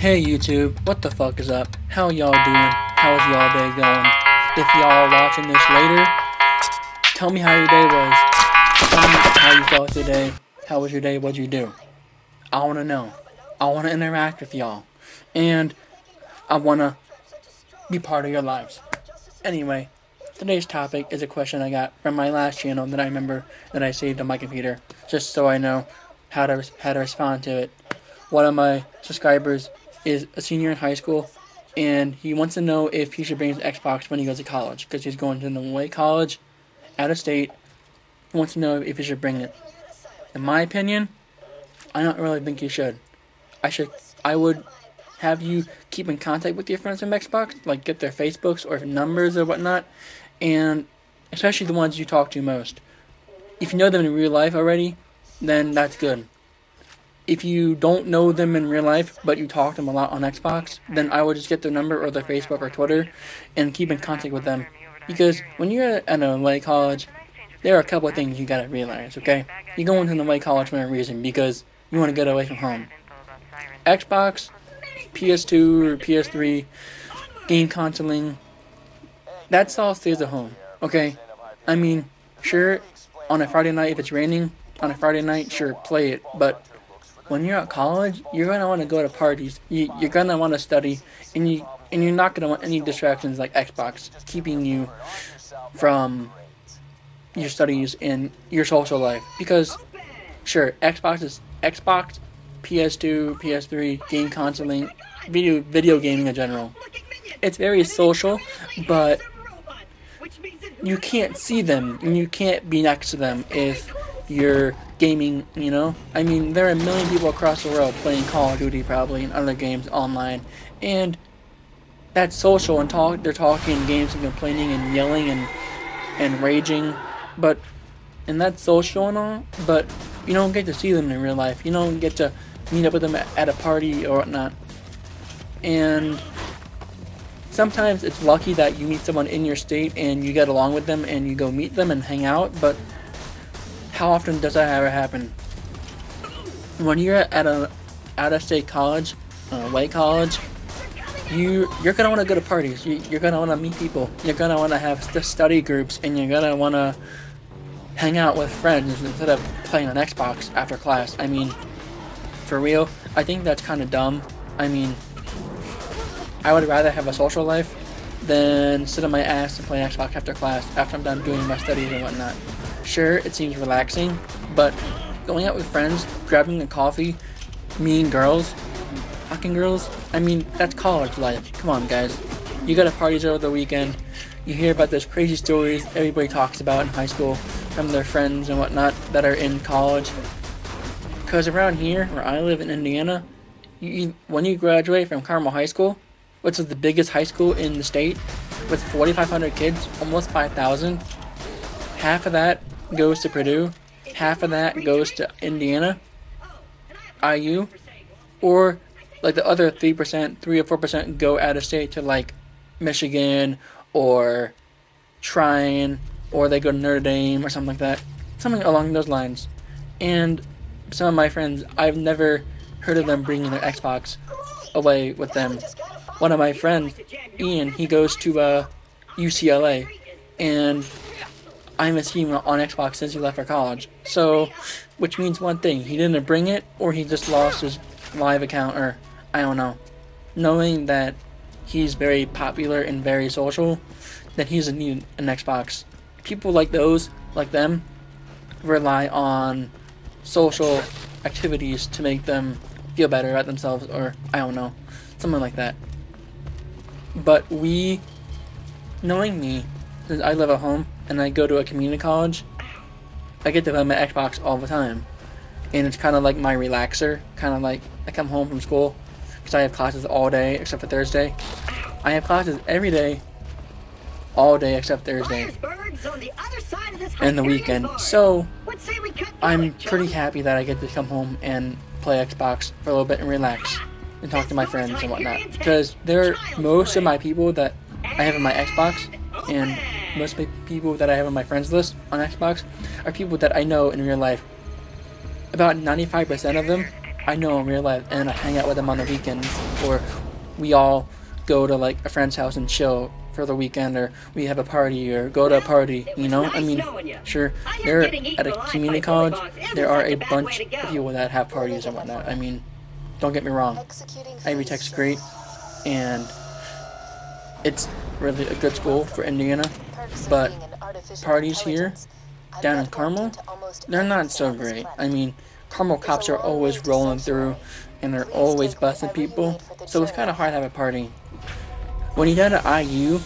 Hey YouTube, what the fuck is up? How y'all doing? How's y'all day going? If y'all are watching this later, tell me how your day was. Tell me how you felt today. How was your day? What'd you do? I wanna know. I wanna interact with y'all. And I wanna be part of your lives. Anyway, today's topic is a question I got from my last channel that I remember that I saved on my computer, just so I know how to respond to it. One of my subscribers is a senior in high school, and he wants to know if he should bring his Xbox when he goes to college, because he's going to an away college, out of state. He wants to know if he should bring it. In my opinion, I don't really think you should. I would have you keep in contact with your friends from Xbox, like get their Facebooks or numbers or whatnot, and especially the ones you talk to most. If you know them in real life already, then that's good. If you don't know them in real life, but you talk to them a lot on Xbox, then I would just get their number or their Facebook or Twitter and keep in contact with them. Because when you're at an away college, there are a couple of things you gotta realize, okay? You go into an away college for a reason, because you want to get away from home. Xbox, PS2 or PS3, game consoling, that all stays at home, okay? I mean, sure, on a Friday night, if it's raining, on a Friday night, sure, play it, but when you're at college, you're going to want to go to parties, you're going to want to study, and you're not going to want any distractions like Xbox keeping you from your studies and your social life. Because, sure, Xbox, PS2, PS3, game consoling, video gaming in general. It's very social, but you can't see them, and you can't be next to them if you're gaming, you know? I mean, there are a million people across the world playing Call of Duty probably and other games online, and that's social, and they're talking games and complaining and yelling and raging, and that's social and all, but you don't get to see them in real life. You don't get to meet up with them at a party or whatnot. And sometimes it's lucky that you meet someone in your state and you get along with them and you go meet them and hang out, but how often does that ever happen? When you're at an out-of-state college, away college, you're gonna want to go to parties. You're gonna want to meet people. You're gonna want to have study groups, and you're gonna want to hang out with friends instead of playing on Xbox after class. I mean, for real, I think that's kind of dumb. I mean, I would rather have a social life than sit on my ass and play Xbox after class after I'm done doing my studies and whatnot. Sure, it seems relaxing, but going out with friends, grabbing a coffee, meeting girls, fucking girls, I mean, that's college life. Come on, guys. You go to parties over the weekend, you hear about those crazy stories everybody talks about in high school from their friends and whatnot that are in college. Because around here, where I live in Indiana, when you graduate from Carmel High School, which is the biggest high school in the state, with 4,500 kids, almost 5,000, half of that goes to Purdue, half of that goes to Indiana, IU, or like the other 3% or 4% go out of state to like Michigan or Trine, or they go to Notre Dame or something like that, something along those lines. And some of my friends, I've never heard of them bringing their Xbox away with them. One of my friends, Ian, he goes to UCLA, and I haven't seen him on Xbox since he left for college. So, which means one thing, he didn't bring it, or he just lost his live account, or I don't know. Knowing that he's very popular and very social, that he doesn't need an Xbox. People like those, like them, rely on social activities to make them feel better about themselves, or I don't know, something like that. But knowing me, since I live at home and I go to a community college, I get to play my Xbox all the time. And it's kind of like my relaxer, kind of like I come home from school, because I have classes all day except for Thursday. I have classes every day, all day except Thursday, and the weekend. So I'm pretty happy that I get to come home and play Xbox for a little bit and relax and talk to my friends and whatnot. Because most of my people that I have in my Xbox, and most of the people that I have on my friends list on Xbox, are people that I know in real life. About 95% of them I know in real life, and I hang out with them on the weekends, or we all go to like a friend's house and chill for the weekend, or we have a party, or go to a party, you know? I mean, sure, there at a community college, there are a bunch of people that have parties and whatnot. I mean, don't get me wrong, Ivy Tech's great, and it's really a good school for Indiana, but parties here, down in Carmel, they're not so great. I mean, Carmel cops are always rolling through, and they're always busting people, so it's kind of hard to have a party. When you're down at IU,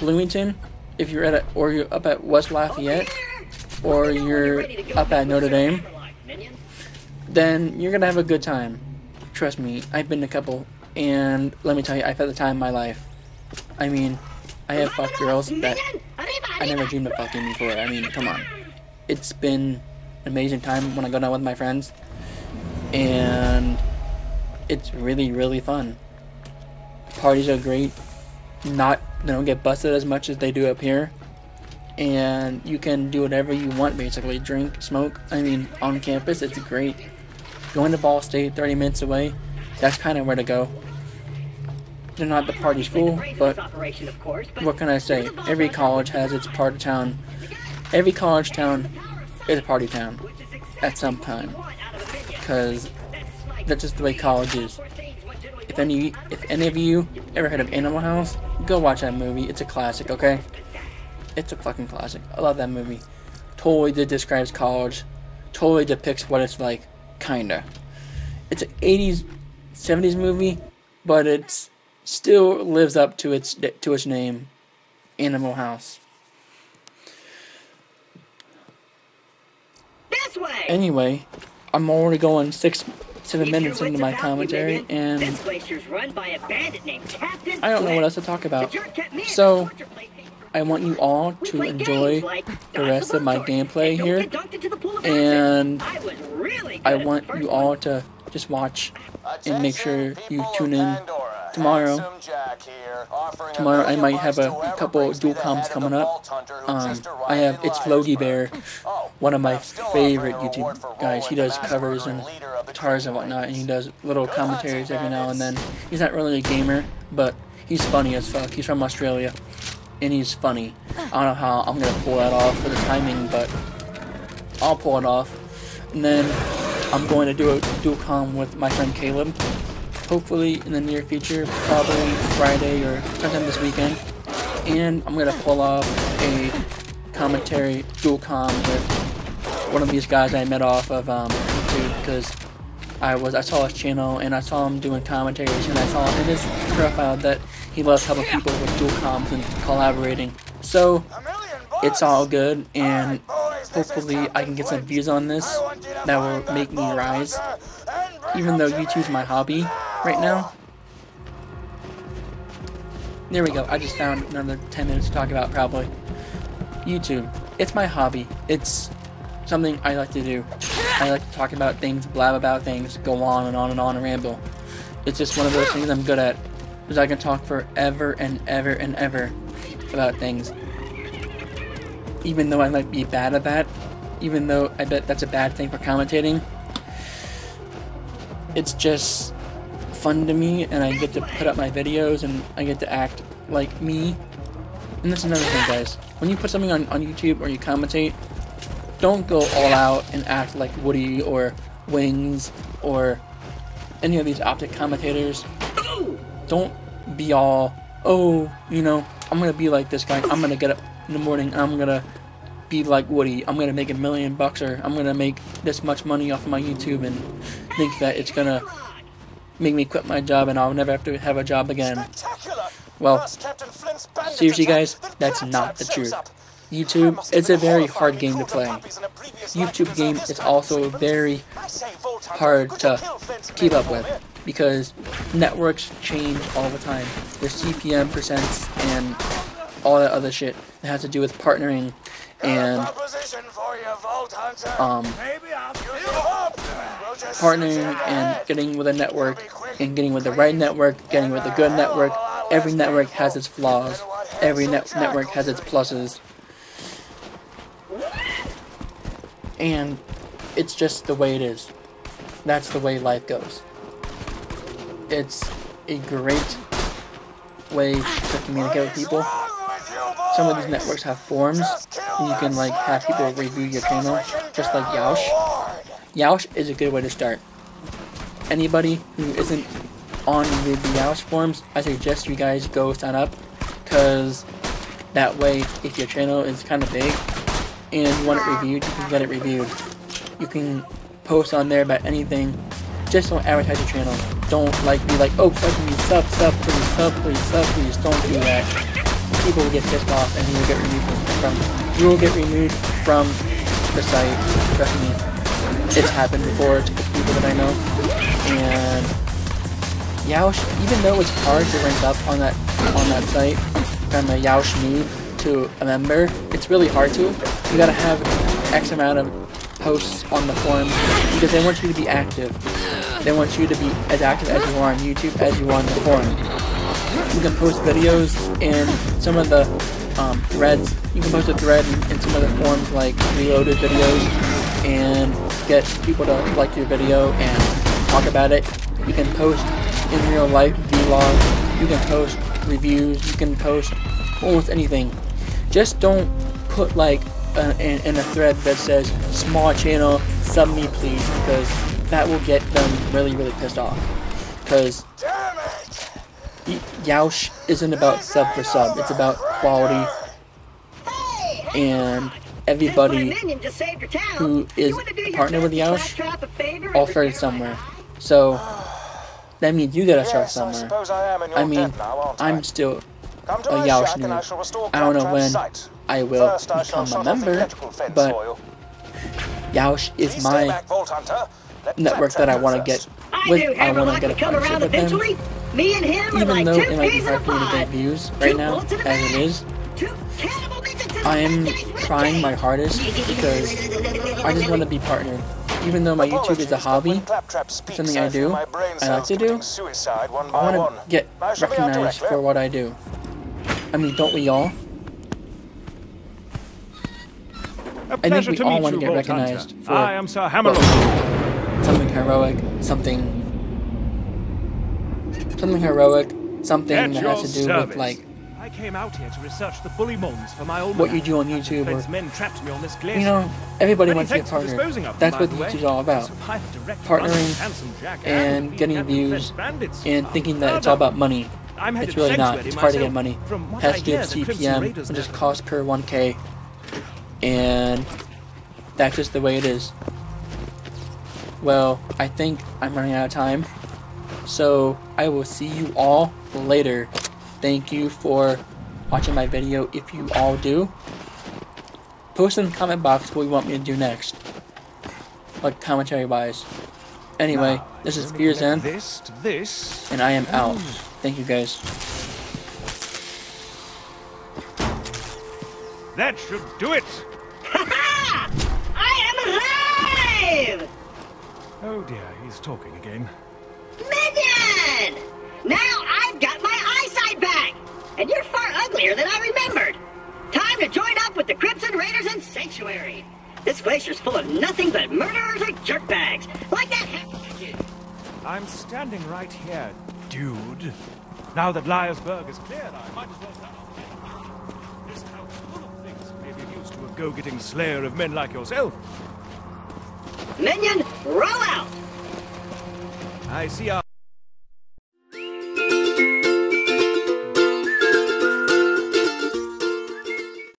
Bloomington, if you're or you're up at West Lafayette, or you're up at Notre Dame, then you're gonna have a good time. Trust me, I've been to a couple, and let me tell you, I've had the time of my life. I mean, I have fucked girls that I never dreamed of fucking before. I mean, come on. It's been an amazing time when I go down with my friends, and it's really, really fun. Parties are great. They don't get busted as much as they do up here, and you can do whatever you want, basically. Drink, smoke. I mean, on campus, it's great. Going to Ball State, 30 minutes away, that's kind of where to go. They're not the party school, but what can I say? Every college has its part of town. Every college town is a party town at some time, because that's just the way college is. If any of you ever heard of Animal House, go watch that movie. It's a classic, okay? It's a fucking classic. I love that movie. Totally describes college. Totally depicts what it's like, kinda. It's an 80s, 70s movie, but it's still lives up to its name, Animal House. This way. Anyway, I'm already going 6-7 minutes into my commentary, and this glacier's run by a bandit named Captain I don't know what else to talk about. So I want you all to enjoy the rest of my gameplay here, and I want you all to just watch and make sure you tune in tomorrow. Tomorrow I might have a couple dual comms coming up. It's Floaty Bear, one of my favorite YouTube guys. He does covers and guitars and whatnot, and he does little commentaries every now and then. He's not really a gamer, but he's funny as fuck. He's from Australia, and he's funny. I don't know how I'm gonna pull that off for the timing, but I'll pull it off. And then I'm going to do a dual comm with my friend Caleb, hopefully in the near future, probably Friday or sometime this weekend. And I'm going to pull off a commentary dual comm with one of these guys I met off of YouTube, because I saw his channel and I saw him doing commentaries, and I saw in his profile that he loves helping people with dual comms and collaborating. So it's all good, and hopefully I can get some views on this that will make me rise, even though YouTube's my hobby right now. There we go, I just found another 10 minutes to talk about, probably. YouTube, it's my hobby. It's something I like to do. I like to talk about things, blab about things, go on and on and on and ramble. It's just one of those things I'm good at, because I can talk forever and ever and ever about things. Even though I might be bad at that, even though I bet that's a bad thing for commentating, it's just fun to me, and I get to put up my videos, and I get to act like me. And that's another thing, guys. When you put something on YouTube or you commentate, don't go all out and act like Woody or Wings or any of these optic commentators. Don't be all, oh, you know, I'm gonna be like this guy. I'm gonna get up in the morning and I'm gonna be like Woody. I'm gonna make $1 million, or I'm gonna make this much money off of my YouTube, and think that it's gonna make me quit my job and I'll never have to have a job again. Well, seriously guys, that's not the truth. YouTube, it's a very hard game to play. YouTube game is also very hard to keep up with, because networks change all the time. There's CPM percents and all that other shit that has to do with partnering and partnering and getting with a network, and getting with the right network, getting with a good network. Every network has its flaws. Every network has its pluses. And it's just the way it is. that's the way life goes. It's a great way to communicate with people. Some of these networks have forums, and you can like have people review your channel, just like Yaush. Yaush is a good way to start. Anybody who isn't on the Yaush forums, I suggest you guys go sign up, because that way, if your channel is kind of big and you want it reviewed, you can get it reviewed. You can post on there about anything. Just don't advertise your channel. Don't be like, oh, sub, please. Don't do that. People will get pissed off and you will get removed from the site. Trust me, it's happened before to people that I know. And Yaush, even though it's hard to rank up on that site from a Yaush noob to a member, it's really hard to. You gotta have X amount of posts on the forum because they want you to be active. They want you to be as active as you are on YouTube as you are on the forum. You can post videos in some of the threads. You can post a thread in some of the forums like reloaded videos and get people to like your video and talk about it. You can post in real life vlogs. You can post reviews. You can post almost anything. Just don't put like in a thread that says small channel, sub me please, because that will get them really pissed off. Because Yaush isn't about sub for sub, it's about quality, and everybody who is a partner with Yaush all started somewhere. So that means you gotta start somewhere. I mean, I'm still a Yaush noob. I don't know when I will become a member, but Yaush is my network that I want to get with. I want to get a partnership with him. Even though it might be hard for me to get views right now, as it is, I am trying my hardest because I just want to be partnered. Even though my YouTube is a hobby, something I do, I like to do, I want to get recognized for what I do. I mean, don't we all? I think we all want to get recognized for something heroic, something heroic, something that has to do with like I came out here to research the bully mons for my old what you do on YouTube, or you know, everybody wants to get partnered. That's what YouTube's all about. Partnering and getting views and thinking that it's all about money. It's really not. It's hard to get money. Has to give CPM and just cost per 1K. And that's just the way it is. Well, I think I'm running out of time. So I will see you all later. Thank you for watching my video. If you all do, post in the comment box what you want me to do next, like commentary wise. Anyway, this is fearzenth, and I am out. Thank you guys. That should do it. Ha-ha! I am alive! Oh dear, he's talking again. Minion! Now I've got my eyesight back! And you're far uglier than I remembered! Time to join up with the Crimson Raiders in Sanctuary! This glacier's full of nothing but murderers or jerkbags, like that kid. I'm standing right here, dude. Now that Liarsburg is cleared, I might as well turn off. This town's full of things maybe used to a go-getting slayer of men like yourself. Minion, roll out! I see our